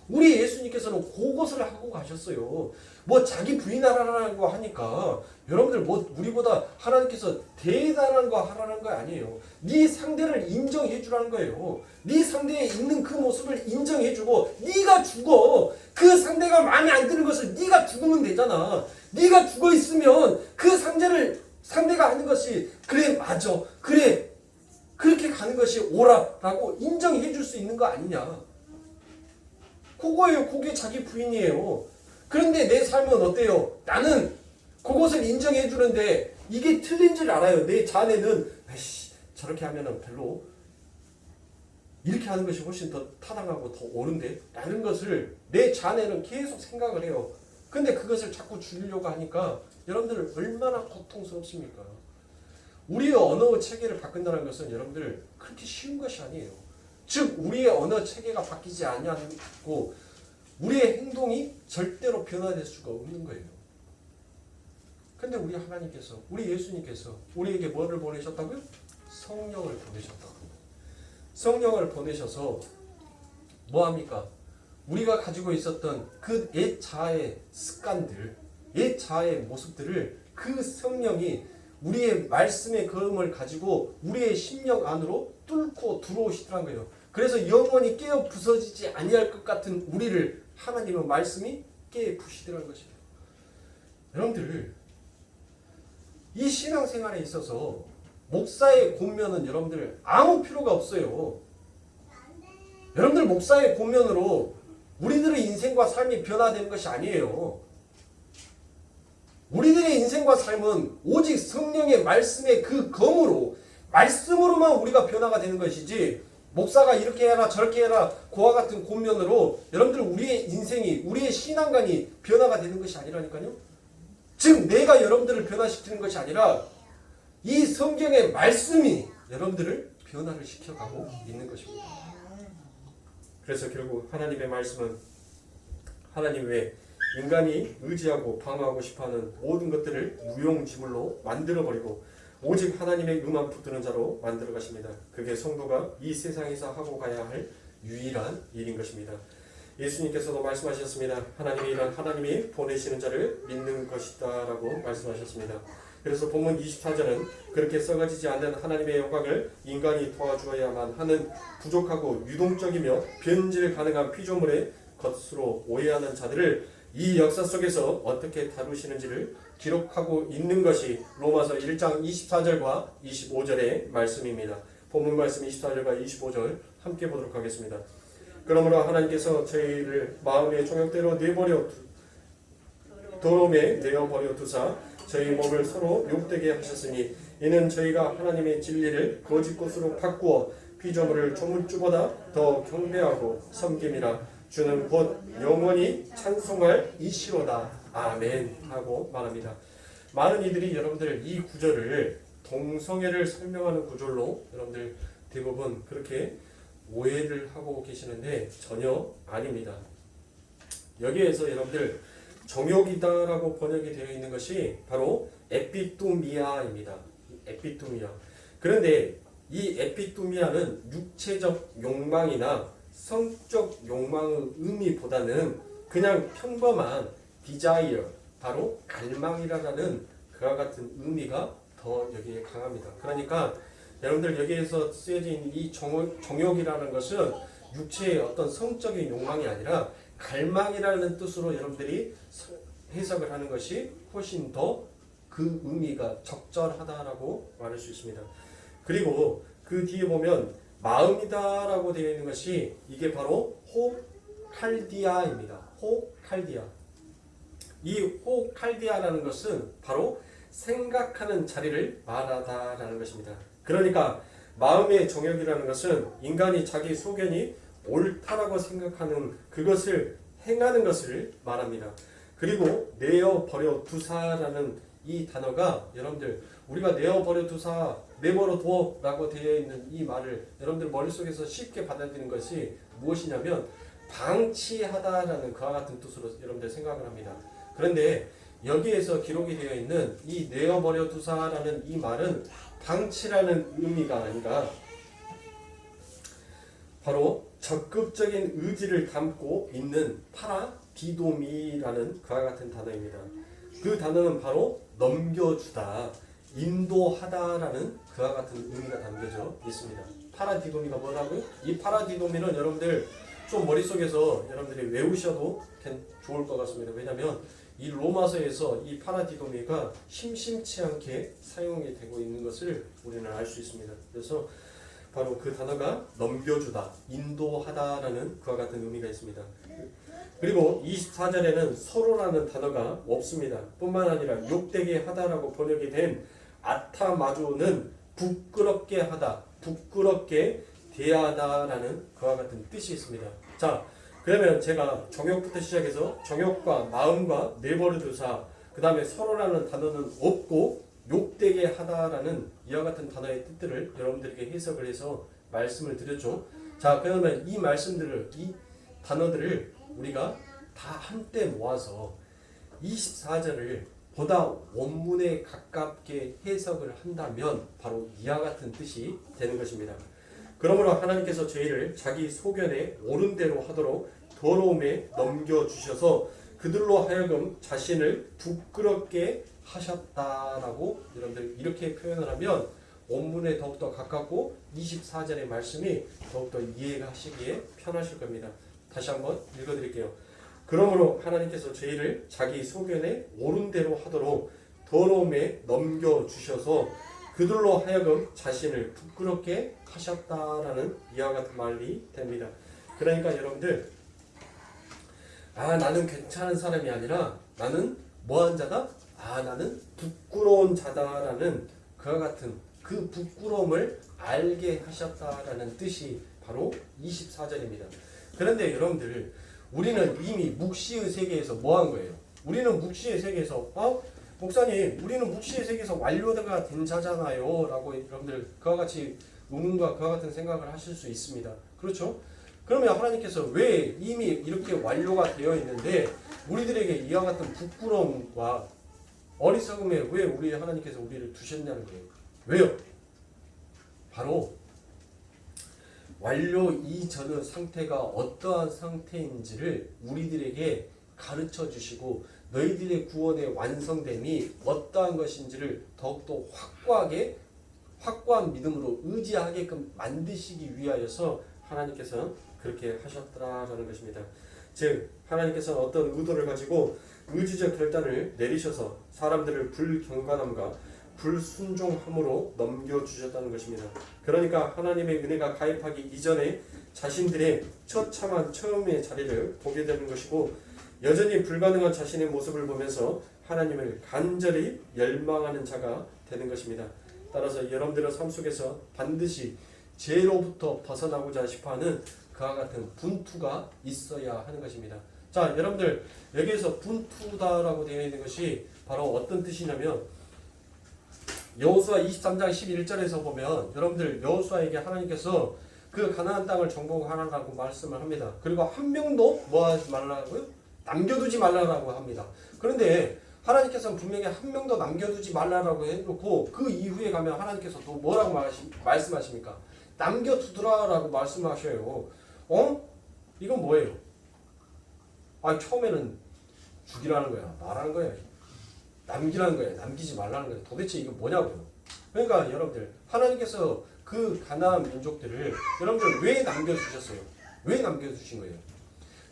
우리 예수님께서는 그것을 하고 가셨어요. 뭐 자기 부인하라는 거 하니까 여러분들 뭐 우리보다 하나님께서 대단한 거 하라는 거 아니에요. 네 상대를 인정해 주라는 거예요. 네 상대에 있는 그 모습을 인정해 주고 네가 죽어. 그 상대가 마음에 안 드는 것을 네가 죽으면 되잖아. 네가 죽어 있으면 그 상대가 하는 것이 그래 맞아. 그래 그렇게 가는 것이 옳아라고 인정해 줄 수 있는 거 아니냐. 그거예요. 그게 자기 부인이에요. 그런데 내 삶은 어때요? 나는 그것을 인정해 주는데 이게 틀린 줄 알아요. 내 자네는 에이씨, 저렇게 하면은 별로 이렇게 하는 것이 훨씬 더 타당하고 더 옳은데 라는 것을 내 자네는 계속 생각을 해요. 근데 그것을 자꾸 줄이려고 하니까 여러분들 얼마나 고통스럽습니까? 우리의 언어 체계를 바꾼다는 것은 여러분들 그렇게 쉬운 것이 아니에요. 즉 우리의 언어 체계가 바뀌지 않고 우리의 행동이 절대로 변화될 수가 없는 거예요. 근데 우리 하나님께서, 우리 예수님께서 우리에게 뭐를 보내셨다고요? 성령을 보내셨다고. 성령을 보내셔서 뭐합니까? 우리가 가지고 있었던 그 옛 자아의 습관들, 옛 자아의 모습들을 그 성령이 우리의 말씀의 거음을 가지고 우리의 심령 안으로 뚫고 들어오시더란 거예요. 그래서 영원히 깨어 부서지지 아니할 것 같은 우리를 하나님의 말씀이 깨어 부시더란 것입니다. 여러분들 이 신앙생활에 있어서 목사의 권면은 여러분들 아무 필요가 없어요. 여러분들 목사의 권면으로 우리들의 인생과 삶이 변화되는 것이 아니에요. 우리들의 인생과 삶은 오직 성령의 말씀의 그 검으로, 말씀으로만 우리가 변화가 되는 것이지 목사가 이렇게 해라 저렇게 해라 그와 같은 권면으로 여러분들 우리의 인생이, 우리의 신앙관이 변화가 되는 것이 아니라니까요. 즉 내가 여러분들을 변화시키는 것이 아니라 이 성경의 말씀이 여러분들을 변화를 시켜가고 있는 것입니다. 그래서 결국 하나님의 말씀은 하나님 외에 인간이 의지하고 방어하고 싶어하는 모든 것들을 무용지물로 만들어버리고 오직 하나님의 음만 붙드는 자로 만들어 가십니다. 그게 성도가 이 세상에서 하고 가야 할 유일한 일인 것입니다. 예수님께서도 말씀하셨습니다. 하나님이 이런 하나님이 보내시는 자를 믿는 것이다 라고 말씀하셨습니다. 그래서 본문 24절은 그렇게 썩어지지 않는 하나님의 영광을 인간이 도와주어야만 하는 부족하고 유동적이며 변질 가능한 피조물의 것으로 오해하는 자들을 이 역사 속에서 어떻게 다루시는지를 기록하고 있는 것이 로마서 1장 24절과 25절의 말씀입니다. 본문 말씀 24절과 25절 함께 보도록 하겠습니다. 그러므로 하나님께서 저희를 마음의 종역대로 더러움에 내어버려 두사 저희 몸을 서로 욕되게 하셨으니 이는 저희가 하나님의 진리를 거짓 것으로 바꾸어 피조물을 조물주보다 더 경배하고 섬김이라 주는 곧 영원히 찬송할 이시로다. 아멘 하고 말합니다. 많은 이들이 여러분들 이 구절을 동성애를 설명하는 구절로 여러분들 대부분 그렇게 오해를 하고 계시는데 전혀 아닙니다. 여기에서 여러분들 정욕이다라고 번역이 되어 있는 것이 바로 에피토미아입니다. 에피토미아. 그런데 이 에피토미아는 육체적 욕망이나 성적 욕망의 의미보다는 그냥 평범한 desire, 바로 갈망이라는 그와 같은 의미가 더 여기에 강합니다. 그러니까 여러분들 여기에서 쓰여진 이 정욕이라는 것은 육체의 어떤 성적인 욕망이 아니라 갈망이라는 뜻으로 여러분들이 해석을 하는 것이 훨씬 더 그 의미가 적절하다라고 말할 수 있습니다. 그리고 그 뒤에 보면 마음이다라고 되어 있는 것이 이게 바로 호칼디아입니다. 호칼디아. 이 호칼디아라는 것은 바로 생각하는 자리를 말하다라는 것입니다. 그러니까 마음의 정욕이라는 것은 인간이 자기 소견이 옳다라고 생각하는 그것을 행하는 것을 말합니다. 그리고 내어버려 두사라는 이 단어가 여러분들 우리가 내어버려 두사, 내버려 둬라고 되어 있는 이 말을 여러분들 머릿속에서 쉽게 받아들이는 것이 무엇이냐면 방치하다라는 그와 같은 뜻으로 여러분들 생각을 합니다. 그런데 여기에서 기록이 되어 있는 이 내어버려 두사라는 이 말은 방치라는 의미가 아니라 바로 적극적인 의지를 담고 있는 파라디도미라는 그와 같은 단어입니다. 그 단어는 바로 넘겨주다, 인도하다라는 그와 같은 의미가 담겨져 있습니다. 파라디도미가 뭐라고요? 이 파라디도미는 여러분들 좀 머릿속에서 여러분들이 외우셔도 좋을 것 같습니다. 왜냐하면 이 로마서에서 이 파라디도미가 심심치 않게 사용이 되고 있는 것을 우리는 알 수 있습니다. 그래서 바로 그 단어가 넘겨주다, 인도하다라는 그와 같은 의미가 있습니다. 그리고 24절에는 서로라는 단어가 없습니다. 뿐만 아니라 욕되게 하다라고 번역이 된 아타마조는 부끄럽게 하다, 부끄럽게 대하다라는 그와 같은 뜻이 있습니다. 자, 그러면 제가 정욕부터 시작해서 정욕과 마음과 내버려두사, 그 다음에 서로라는 단어는 없고 욕되게 하다라는 이와 같은 단어의 뜻들을 여러분들에게 해석을 해서 말씀을 드렸죠. 자, 그러면 이 말씀들을, 이 단어들을 우리가 다 한때 모아서 24절을 보다 원문에 가깝게 해석을 한다면 바로 이와 같은 뜻이 되는 것입니다. 그러므로 하나님께서 저희를 자기 소견에 옳은 대로 하도록 더러움에 넘겨주셔서 그들로 하여금 자신을 부끄럽게 하셨다라고 여러분들 이렇게 표현을 하면 원문에 더욱더 가깝고 24절의 말씀이 더욱더 이해가 하시기에 편하실 겁니다. 다시 한번 읽어드릴게요. 그러므로 하나님께서 저희를 자기 소견에 옳은 대로 하도록 더러움에 넘겨주셔서 그들로 하여금 자신을 부끄럽게 하셨다라는 이와 같은 말이 됩니다. 그러니까 여러분들 나는 괜찮은 사람이 아니라 나는 뭐한 자다? 나는 부끄러운 자다라는 그와 같은 그 부끄러움을 알게 하셨다라는 뜻이 바로 24절입니다. 그런데 여러분들 우리는 이미 묵시의 세계에서 뭐 한 거예요? 우리는 묵시의 세계에서 목사님 우리는 묵시의 세계에서 완료가 된 자잖아요 라고 여러분들 그와 같이 의문과 그와 같은 생각을 하실 수 있습니다. 그렇죠? 그러면 하나님께서 왜 이미 이렇게 완료가 되어 있는데 우리들에게 이와 같은 부끄러움과 어리석음에 왜 우리 하나님께서 우리를 두셨냐는 거예요. 왜요? 바로 완료 이전의 상태가 어떠한 상태인지를 우리들에게 가르쳐 주시고 너희들의 구원의 완성됨이 어떠한 것인지를 더욱더 확고한 믿음으로 의지하게끔 만드시기 위하여서 하나님께서 그렇게 하셨더라라는 것입니다. 즉 하나님께서는 어떤 의도를 가지고 의지적 결단을 내리셔서 사람들을 불경건함과 불순종함으로 넘겨주셨다는 것입니다. 그러니까 하나님의 은혜가 가입하기 이전에 자신들의 처참한 처음의 자리를 보게 되는 것이고 여전히 불가능한 자신의 모습을 보면서 하나님을 간절히 열망하는 자가 되는 것입니다. 따라서 여러분들의 삶 속에서 반드시 죄로부터 벗어나고자 싶어하는 그와 같은 분투가 있어야 하는 것입니다. 자, 여러분들 여기에서 분투다라고 되어 있는 것이 바로 어떤 뜻이냐면 여호수아 23장 11절에서 보면 여러분들 여호수아에게 하나님께서 그 가나안 땅을 정복하라고 말씀을 합니다. 그리고 한 명도 뭐 하지 말라고요? 남겨두지 말라고 합니다. 그런데 하나님께서는 분명히 한 명도 남겨두지 말라고 해놓고 그 이후에 가면 하나님께서 또 뭐라고 말씀하십니까? 남겨두더라라고 말씀하셔요. 이건 뭐예요? 처음에는 죽이라는 거야, 말하는 거야, 남기라는 거야, 남기지 말라는 거야. 도대체 이거 뭐냐고요? 그러니까 여러분들 하나님께서 그 가나안 민족들을 여러분들 왜 남겨주셨어요? 왜 남겨주신 거예요?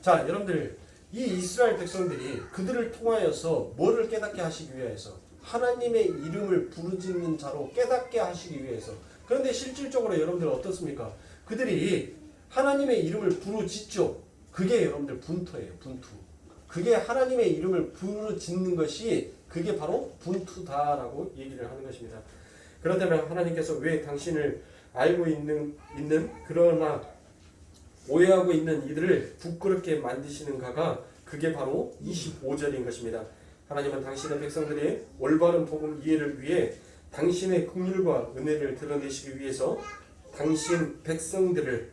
자, 여러분들 이 이스라엘 백성들이 그들을 통하여서 뭐를 깨닫게 하시기 위해서 하나님의 이름을 부르짖는 자로 깨닫게 하시기 위해서. 그런데 실질적으로 여러분들 어떻습니까? 그들이 하나님의 이름을 부르짖죠. 그게 여러분들 분투예요. 분투. 그게 하나님의 이름을 부르짖는 것이 그게 바로 분투다라고 얘기를 하는 것입니다. 그렇다면 하나님께서 왜 당신을 알고 있는 그러나 오해하고 있는 이들을 부끄럽게 만드시는가가 그게 바로 25절인 것입니다. 하나님은 당신의 백성들의 올바른 복음 이해를 위해 당신의 긍휼과 은혜를 드러내시기 위해서 당신 백성들을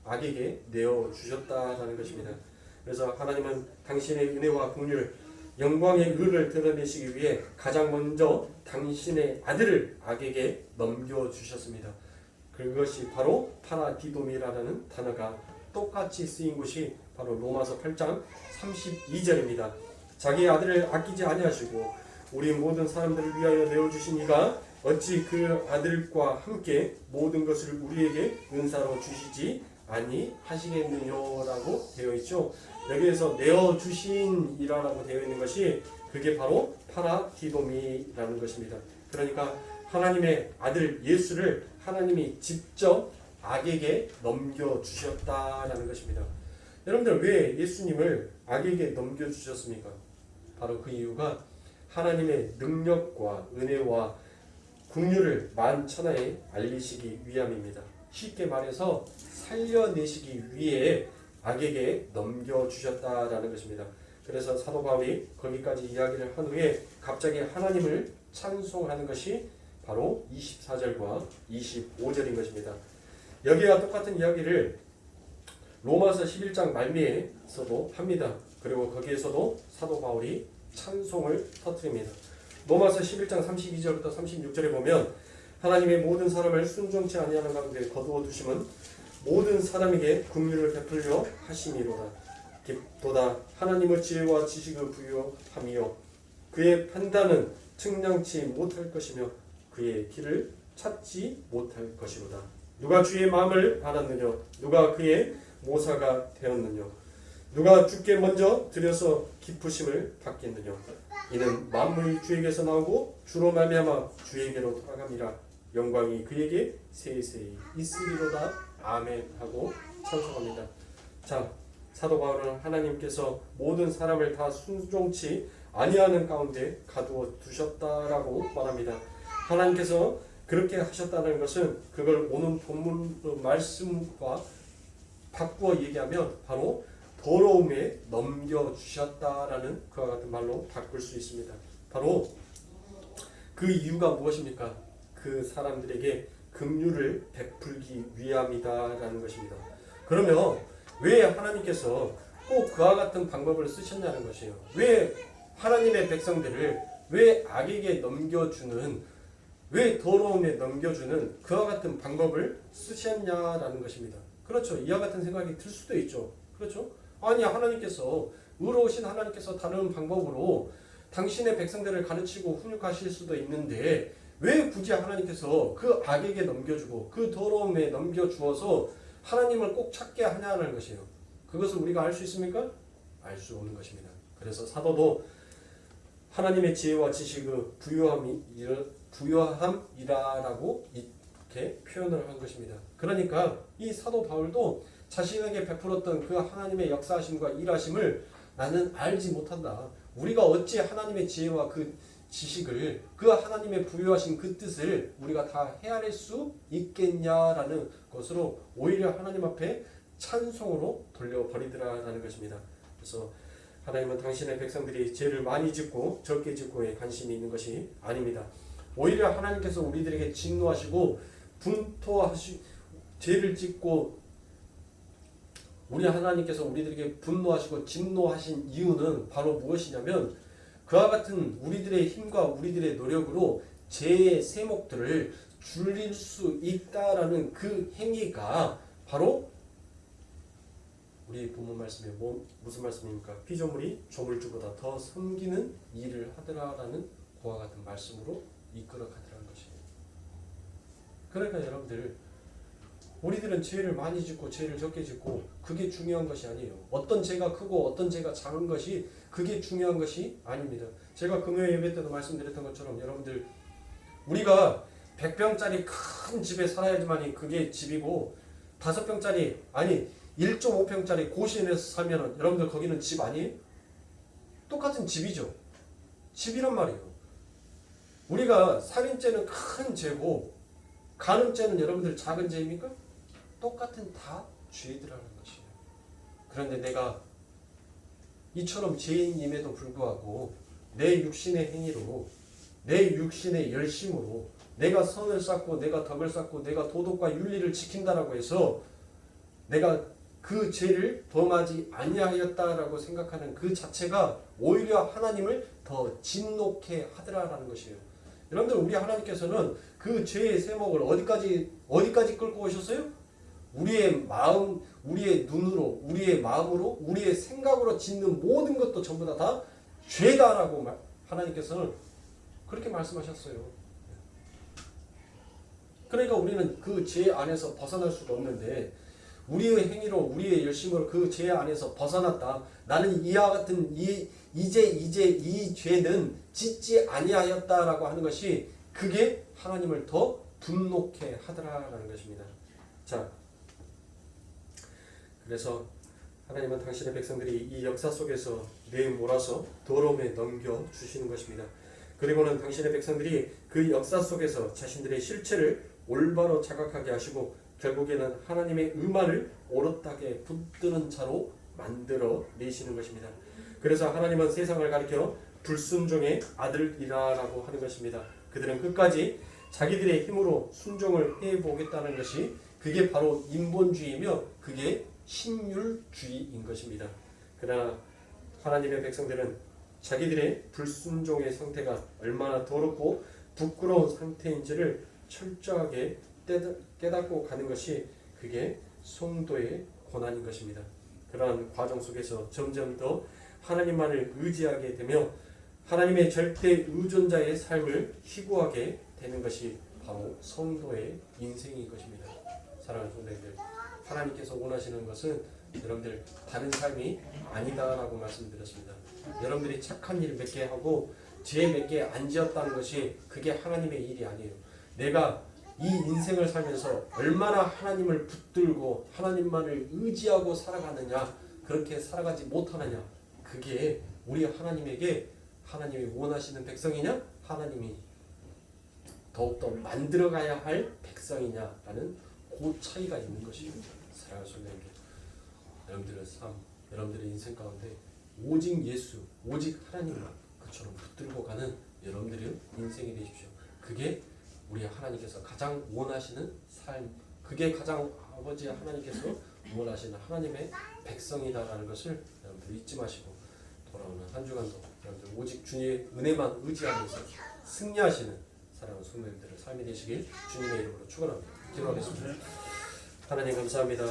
악에게 내어주셨다라는 것입니다. 그래서 하나님은 당신의 은혜와 긍휼, 영광의 의를 드러내시기 위해 가장 먼저 당신의 아들을 악에게 넘겨주셨습니다. 그것이 바로 파라디돔이라는 단어가 똑같이 쓰인 곳이 바로 로마서 8장 32절입니다. 자기 아들을 아끼지 아니하시고 우리 모든 사람들을 위하여 내어주신 이가 어찌 그 아들과 함께 모든 것을 우리에게 은사로 주시지 아니하시겠느냐라고 되어 있죠. 여기에서 내어주신이라고 되어 있는 것이 그게 바로 파라디돔이라는 것입니다. 그러니까 하나님의 아들 예수를 하나님이 직접 악에게 넘겨주셨다라는 것입니다. 여러분들 왜 예수님을 악에게 넘겨주셨습니까? 바로 그 이유가 하나님의 능력과 은혜와 긍휼을 만천하에 알리시기 위함입니다. 쉽게 말해서 살려내시기 위해 악에게 넘겨주셨다라는 것입니다. 그래서 사도 바울이 거기까지 이야기를 한 후에 갑자기 하나님을 찬송하는 것이 바로 24절과 25절인 것입니다. 여기와 똑같은 이야기를 로마서 11장 말미에서도 합니다. 그리고 거기에서도 사도 바울이 찬송을 터뜨립니다. 로마서 11장 32절부터 36절에 보면 하나님의 모든 사람을 순종치 아니하는 가운데 거두어 두심은 모든 사람에게 긍휼을 베풀려 하심이로다. 도다 하나님의 지혜와 지식을 부여함이요 그의 판단은 측량치 못할 것이며 그의 길을 찾지 못할 것이로다. 누가 주의 마음을 알았느냐? 누가 그의 모사가 되었느냐? 누가 주께 먼저 들여서 기쁘심을 받겠느냐? 이는 만물이 주에게서 나오고 주로 말미암아 주에게로 돌아갑니다. 영광이 그에게 세세히 있으리로다. 아멘 하고 찬송합니다. 자, 사도 바울은 하나님께서 모든 사람을 다 순종치 아니하는 가운데 가두어 두셨다라고 말합니다. 하나님께서 그렇게 하셨다는 것은 그걸 오늘 본문 말씀과 바꾸어 얘기하면 바로 더러움에 넘겨주셨다라는 그와 같은 말로 바꿀 수 있습니다. 바로 그 이유가 무엇입니까? 그 사람들에게 긍휼을 베풀기 위함이다라는 것입니다. 그러면 왜 하나님께서 꼭 그와 같은 방법을 쓰셨냐는 것이에요. 왜 하나님의 백성들을 왜 악에게 넘겨주는, 왜 더러움에 넘겨주는 그와 같은 방법을 쓰셨냐라는 것입니다. 그렇죠. 이와 같은 생각이 들 수도 있죠. 그렇죠. 아니, 하나님께서, 의로우신 하나님께서 다른 방법으로 당신의 백성들을 가르치고 훈육하실 수도 있는데 왜 굳이 하나님께서 그 악에게 넘겨주고 그 더러움에 넘겨주어서 하나님을 꼭 찾게 하냐는 것이에요. 그것을 우리가 알 수 있습니까? 알 수 없는 것입니다. 그래서 사도도 하나님의 지혜와 지식의 부요함이라라고 이렇게 표현을 한 것입니다. 그러니까 이 사도 바울도 자신에게 베풀었던 그 하나님의 역사하심과 일하심을 나는 알지 못한다. 우리가 어찌 하나님의 지혜와 그 지식을, 그 하나님의 부여하신 그 뜻을 우리가 다 헤아릴 수 있겠냐라는 것으로 오히려 하나님 앞에 찬송으로 돌려버리더라라는 것입니다. 그래서 하나님은 당신의 백성들이 죄를 많이 짓고 적게 짓고에 관심이 있는 것이 아닙니다. 오히려 하나님께서 우리들에게 진노하시고 죄를 짓고 우리 하나님께서 우리들에게 분노하시고 진노하신 이유는 바로 무엇이냐면 그와 같은 우리들의 힘과 우리들의 노력으로 죄의 세목들을 줄일 수 있다라는 그 행위가 바로 우리 본문 말씀에 무슨 말씀입니까? 피조물이 조물주보다 더 섬기는 일을 하더라라는 그와 같은 말씀으로 이끌어 가더라는 것이에요. 그러니까 여러분들, 우리들은 죄를 많이 짓고 죄를 적게 짓고 그게 중요한 것이 아니에요. 어떤 죄가 크고 어떤 죄가 작은 것이 그게 중요한 것이 아닙니다. 제가 금요일 예배 때도 말씀드렸던 것처럼 여러분들, 우리가 100평짜리 큰 집에 살아야지만이 그게 집이고 5평짜리 아니 1.5평짜리 고시원에서 살면은 여러분들 거기는 집 아니에요? 똑같은 집이죠. 집이란 말이에요. 우리가 살인죄는 큰 죄고 간음죄는 여러분들 작은 죄입니까? 똑같은 다 죄들이라는 것이에요. 그런데 내가 이처럼 죄인임에도 불구하고 내 육신의 행위로, 내 육신의 열심으로 내가 선을 쌓고 내가 덕을 쌓고 내가 도덕과 윤리를 지킨다라고 해서 내가 그 죄를 범하지 아니하였다라고 생각하는 그 자체가 오히려 하나님을 더 진노케 하더라라는 것이에요. 여러분들, 우리 하나님께서는 그 죄의 세목을 어디까지 끌고 오셨어요? 우리의 마음, 우리의 눈으로, 우리의 마음으로, 우리의 생각으로 짓는 모든 것도 전부 다 죄다라고 하나님께서는 그렇게 말씀하셨어요. 그러니까 우리는 그 죄 안에서 벗어날 수가 없는데 우리의 행위로, 우리의 열심으로 그 죄 안에서 벗어났다. 나는 이와 같은 이제 이 죄는 짓지 아니하였다라고 하는 것이 그게 하나님을 더 분노케 하더라라는 것입니다. 자, 그래서 하나님은 당신의 백성들이 이 역사 속에서 내몰아서 더러움에 넘겨 주시는 것입니다. 그리고는 당신의 백성들이 그 역사 속에서 자신들의 실체를 올바로 자각하게 하시고 결국에는 하나님의 의만을 옳았다게 붙드는 자로 만들어 내시는 것입니다. 그래서 하나님은 세상을 가리켜 불순종의 아들이라고 하는 것입니다. 그들은 끝까지 자기들의 힘으로 순종을 해보겠다는 것이 그게 바로 인본주의이며 그게 신율주의인 것입니다. 그러나 하나님의 백성들은 자기들의 불순종의 상태가 얼마나 더럽고 부끄러운 상태인지를 철저하게 깨닫고 가는 것이 그게 성도의 고난인 것입니다. 그러한 과정 속에서 점점 더 하나님만을 의지하게 되며 하나님의 절대 의존자의 삶을 희구하게 되는 것이 바로 성도의 인생인 것입니다. 사랑하는 성도님들, 하나님께서 원하시는 것은 여러분들 다른 삶이 아니다라고 말씀드렸습니다. 여러분들이 착한 일 몇 개 하고 죄 몇 개 안 지었다는 것이 그게 하나님의 일이 아니에요. 내가 이 인생을 살면서 얼마나 하나님을 붙들고 하나님만을 의지하고 살아가느냐, 그렇게 살아가지 못하느냐, 그게 우리 하나님에게 하나님이 원하시는 백성이냐, 하나님이 더욱더 만들어가야 할 백성이냐라는 그 차이가 있는 것이에요. 사랑하는 성도님들, 여러분들의 삶, 여러분들의 인생 가운데 오직 예수, 오직 하나님만 그처럼 붙들고 가는 여러분들의 인생이 되십시오. 그게 우리 하나님께서 가장 원하시는 삶, 그게 가장 아버지 하나님께서 구원하시는 하나님의 백성이다라는 것을 여러분들 잊지 마시고 돌아오는 한 주간도 여러분들 오직 주님의 은혜만 의지하면서 승리하시는 사랑하는 성도님들의 삶이 되시길 주님의 이름으로 축원합니다. 기도하겠습니다. 하나님 감사합니다.